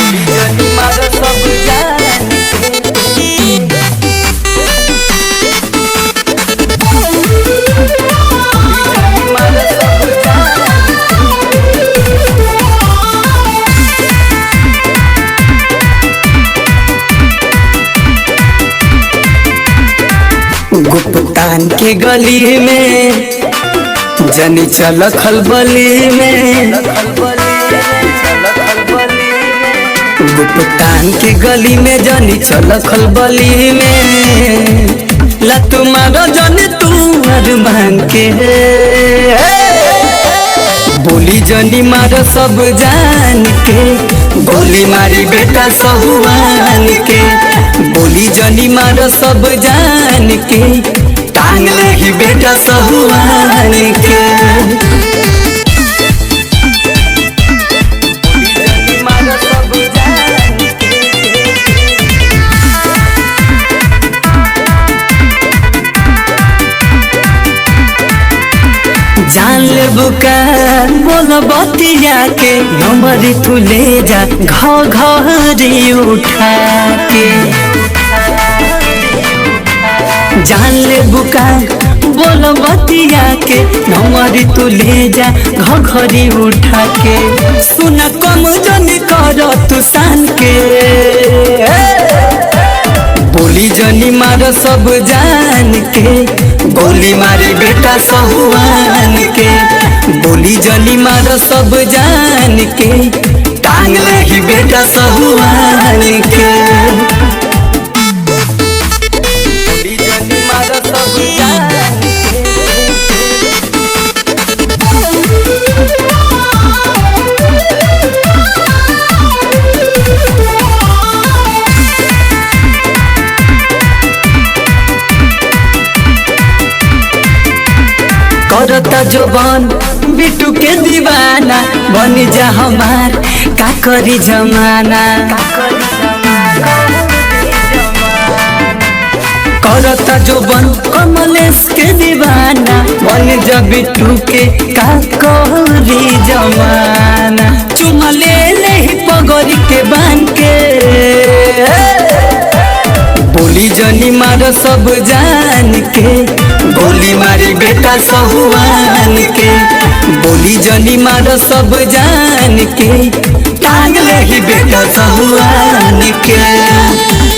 जनी मार सब जान गुप्तान के गली में जनी चल खलबली में गुप्तान के गली में जनी चल खलबली में लतु मारो जन तू अरमान के बोली जनी मारो सब जान के गोली मारी बेटा सहुआन के बोली जनी मारो सब जान के टांग ले ही बेटा सहुआन के जान ले बुका बोल बतिया के नंबर तू ले जा घरी उठा के जान ले बुका बोल बतिया के नंबर तू ले जा घरी उठा के सुन कम जन कर तू सान के बोली जनी मार सब जान के गोली मारी बेटा सहुआन के बोली जनी मार सब जान के टांग ले ही बेटा सहुआन के बोली जनी मार सब जान करता जुबान बिटू के दीवाना बनी जा हमार का करी जमाना करता जुबान कमलेश के दीवाना बनी जा बिटू के का करी जमाना चुमा ले ही पगड़ी के बान के बोली जनी मार सब जान के गोली मारी बेटा सहुआन के बोली जनी मार सब जान के टांग ले ही बेटा सहुआन के।